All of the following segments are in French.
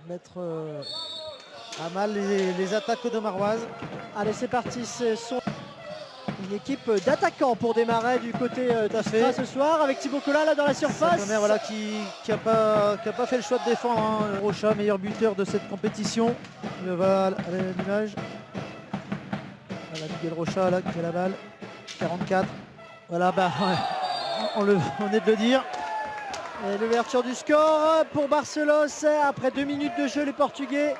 mettre à mal les attaques de Maroise. Allez, c'est parti. Ce sont une équipe d'attaquants pour démarrer du côté d'Astra ce soir avec Thibaut Collin là dans la surface. Saint-Omer, voilà, qui n'a pas fait le choix de défendre. Hein. Rocha, meilleur buteur de cette compétition. Il va à l'image. Voilà, Miguel Rocha là, qui a la balle. 44. Voilà, bah, on est de le dire. Et l'ouverture du score pour Barcelos après 2 minutes de jeu, les Portugais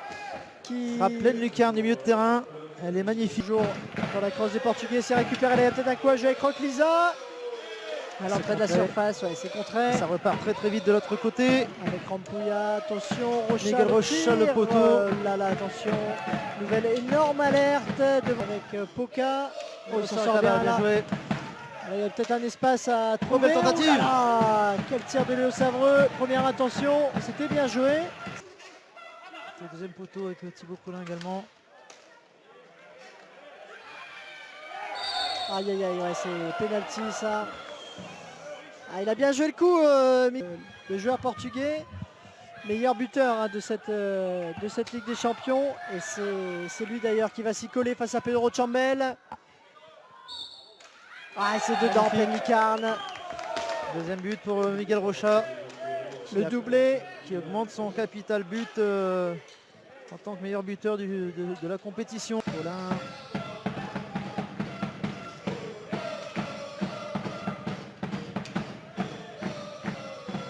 qui frappe pleine lucarne du milieu de terrain. Elle est magnifique. Toujours dans la crosse des Portugais, c'est récupéré. Il y a peut-être un coup à jouer avec Roqueliza. À l'entrée de la surface, ouais, c'est contré. Ça repart très très vite de l'autre côté. Avec Rampouya, attention, Rocha. Miguel Rocha, le poteau. Là, attention. Nouvelle énorme alerte avec Poca. Oh, ça sort bien joué. Il y a peut-être un espace à trouver. Belle tentative. Quel tir de Léo Savreux. Première intention, c'était bien joué. Le deuxième poteau avec Thibaut Collin également. Aïe aïe aïe, ouais, c'est penalty ça. Ah, il a bien joué le coup, le joueur portugais. Meilleur buteur hein, de cette Ligue des Champions. Et c'est lui d'ailleurs qui va s'y coller face à Pedro Chambel. Ah, c'est dedans, pleine lucarne. Deuxième but pour Miguel Rocha. Le doublé. Qui augmente son capital but en tant que meilleur buteur de la compétition. Collin.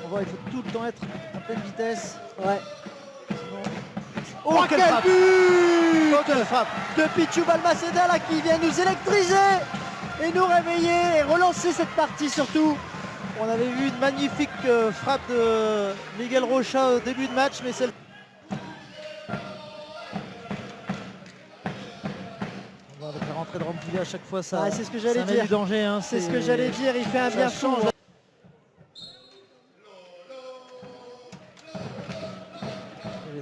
On voit, il faut tout le temps être à pleine vitesse. Ouais. Oh, quel frappe! But Oh, quelle frappe de Pichu Balmaceda là qui vient nous électriser et nous réveiller et relancer cette partie surtout. On avait vu une magnifique frappe de Miguel Rocha au début de match, mais celle. On va avec la rentrée de Rampouya à chaque fois, ça. Ah, c'est ce que j'allais met dire. du danger. Hein, c'est ce que j'allais dire. Il fait un bien fou.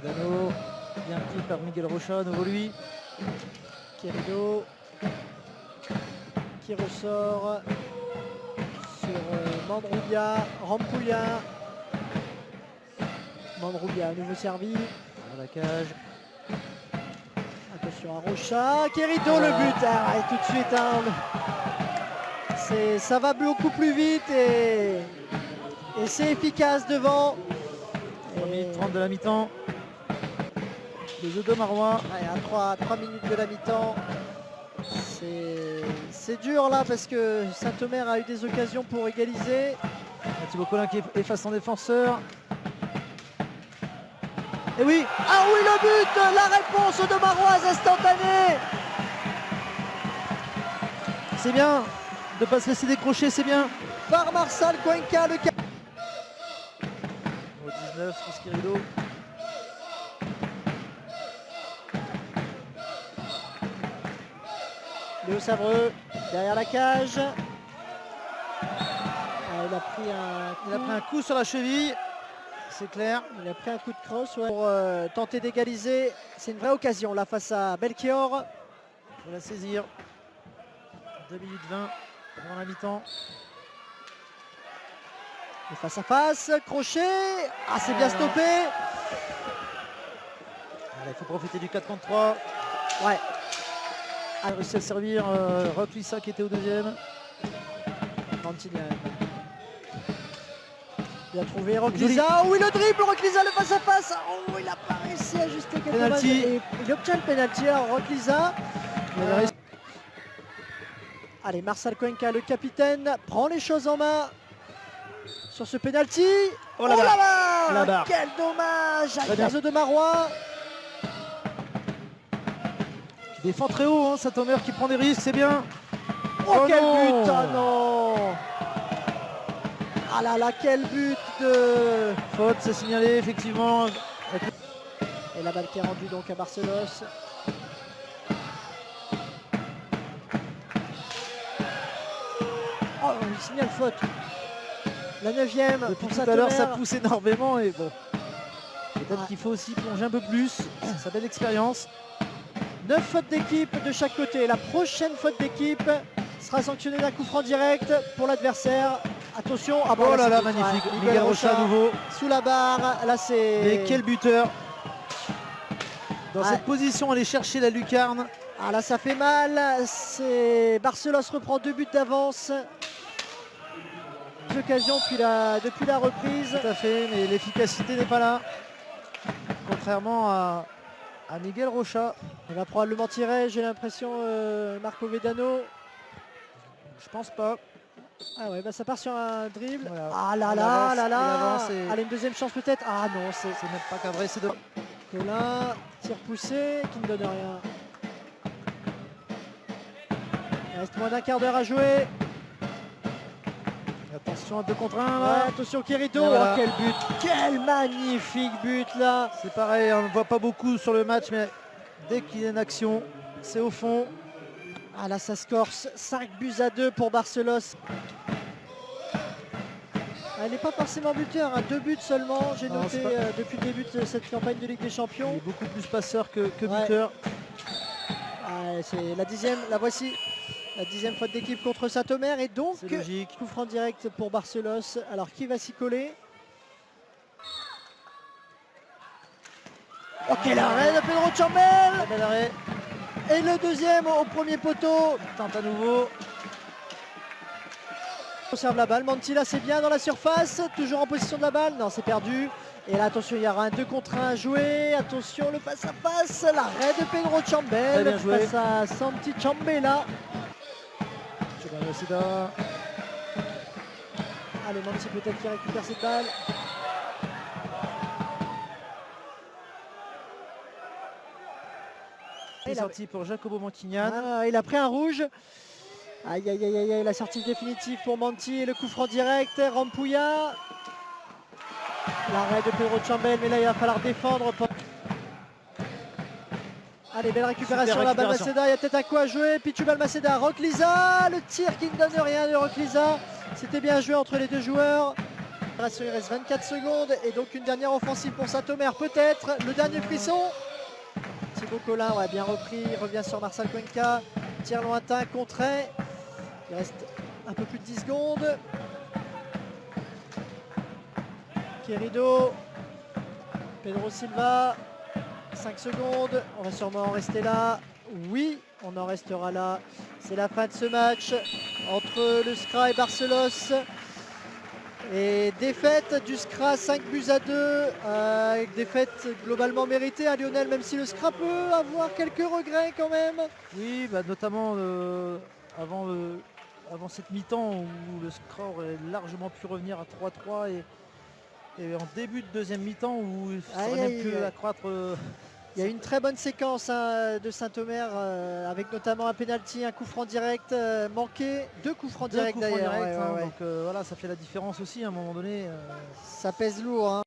Dano, bien pris par Miguel Rocha, nouveau lui. Querido qui ressort sur Mandroubia, Rampouya. Mandroubia à nouveau servi. Dans la cage. Attention à Rocha. Querido le but. Ah, et tout de suite. Hein, ça va beaucoup plus vite et c'est efficace devant. 3 minutes 30 de la mi-temps. Les Odo Marois. À 3 minutes de la mi-temps. C'est dur là parce que Saint-Omer a eu des occasions pour égaliser. Thibaut Collin qui efface son défenseur. Et oui. Ah oui, le but. La réponse de Maroise instantanée. C'est bien de ne pas se laisser décrocher, c'est bien. Par Marcel Cuenca, le 19, Esquirilo. Léo Savreux derrière la cage. Il a pris un coup sur la cheville, c'est clair. Il a pris un coup de crosse pour tenter d'égaliser. C'est une vraie occasion là face à Belchior. Il faut la saisir. 2 minutes 20 avant la mi-temps. Et face à face, crochet. Ah, c'est bien stoppé. Il faut profiter du 4 contre 3. Ouais. Il a réussi à servir Roqueliza qui était au deuxième. Il a trouvé Roqueliza. Oui, le dribble, Roqueliza, le face à face. Oh, il n'a pas réussi à ajuster quelque chose. Il obtient le penalty à Roqueliza. Allez, Marcel Cuenca, le capitaine, prend les choses en main sur ce penalty. Oh la barre. Quel dommage. Alcazo de Marois. Qui défend très haut, hein, Saint-Omer qui prend des risques, c'est bien. Oh, quel but. Ah non. Ah là là, quel but de faute, c'est signalé effectivement. Et la balle qui est rendue donc à Barcelos. Oh, il signale faute. La 9e. Depuis tout à l'heure, ça pousse énormément et bon. Peut-être qu'il faut aussi plonger un peu plus. Sa belle expérience. 9 fautes d'équipe de chaque côté. La prochaine faute d'équipe sera sanctionnée d'un coup franc direct pour l'adversaire. Attention. Ah bon, oh là là, magnifique. Miguel Rocha à nouveau. Sous la barre. Là, c'est. Mais quel buteur. Dans cette position, aller chercher la lucarne. Ah là, ça fait mal. Barcelos reprend 2 buts d'avance. Occasion depuis la reprise. Tout à fait, mais l'efficacité n'est pas là. Contrairement à Miguel Rocha. Il va probablement tirer, j'ai l'impression, Marco Vedano. Je pense pas. Ah ouais, bah ça part sur un dribble. Voilà. Ah là Il là avance, là il là. avance et- Allez, une deuxième chance peut-être. Ah non, c'est C'est même pas cadré, c'est de... Colin, tir poussé qui ne donne rien. Il reste moins d'un quart d'heure à jouer. Attention à 2 contre 1 Ouais, là. attention Querido. Et voilà. Oh, quel but, quel magnifique but là. C'est pareil, on ne voit pas beaucoup sur le match, mais dès qu'il y a une action, c'est au fond. Ah là, ça se corse. 5-2 pour Barcelos. Ah, il n'est pas forcément buteur, 2 buts seulement, j'ai Non, noté c'est pas- depuis le début de cette campagne de Ligue des Il Champions. est beaucoup plus passeur que Ouais. buteur. Ah, c'est la 10e, la voici. La 10e faute d'équipe contre Saint-Omer et donc C'est logique. coup franc direct pour Barcelos. Alors qui va s'y coller? Oh, quel arrêt de Pedro Chambel! Très bel arrêt. Et le deuxième au premier poteau. Tente à nouveau. On conserve la balle, Mantilla c'est bien dans la surface, toujours en position de la balle, non c'est perdu. Et là attention, il y aura un 2 contre 1 à jouer, attention le face à face, l'arrêt de Pedro Très Chambel bien joué. face à Santi Chambela. Giovanni Maceda. Allez, Manti peut-être qui récupère cette balle. C'est Il a- sorti pour Jacobo Montignan. Ah, il a pris un rouge. Aïe aïe aïe aïe aïe, la sortie définitive pour Manti et le coup franc direct, Rampouya. L'arrêt de Pedro Chambel, mais là il va falloir défendre. Allez, belle récupération, Super la balle récupération. Maceda, il y a peut-être à quoi jouer. Pichubal Maceda, Rockliza, le tir qui ne donne rien de Rockliza. C'était bien joué entre les deux joueurs. Il reste 24 secondes et donc une dernière offensive pour Saint-Omer peut-être. Le dernier frisson. Thibaut Collin, ouais, bien repris, il revient sur Marcel Cuenca. Tir lointain, contré. Il reste un peu plus de 10 secondes. Querido, Pedro Silva, 5 secondes, on va sûrement en rester là. Oui, on en restera là. C'est la fin de ce match entre le SCRA et Barcelos. Et défaite du SCRA 5-2, défaite globalement méritée à Lionel, même si le SCRA peut avoir quelques regrets quand même. Oui, bah, notamment avant cette mi-temps où le score aurait largement pu revenir à 3-3 et en début de deuxième mi-temps où il Aïe, aurait aïe, même pu aïe. accroître. Il y a une très bonne séquence de Saint-Omer avec notamment un penalty, un coup franc direct manqué, 2 coups francs deux directs coups francs d'ailleurs. directs, Ouais, hein, ouais, ouais. donc voilà, ça fait la différence aussi à un moment donné. Ça pèse lourd, hein.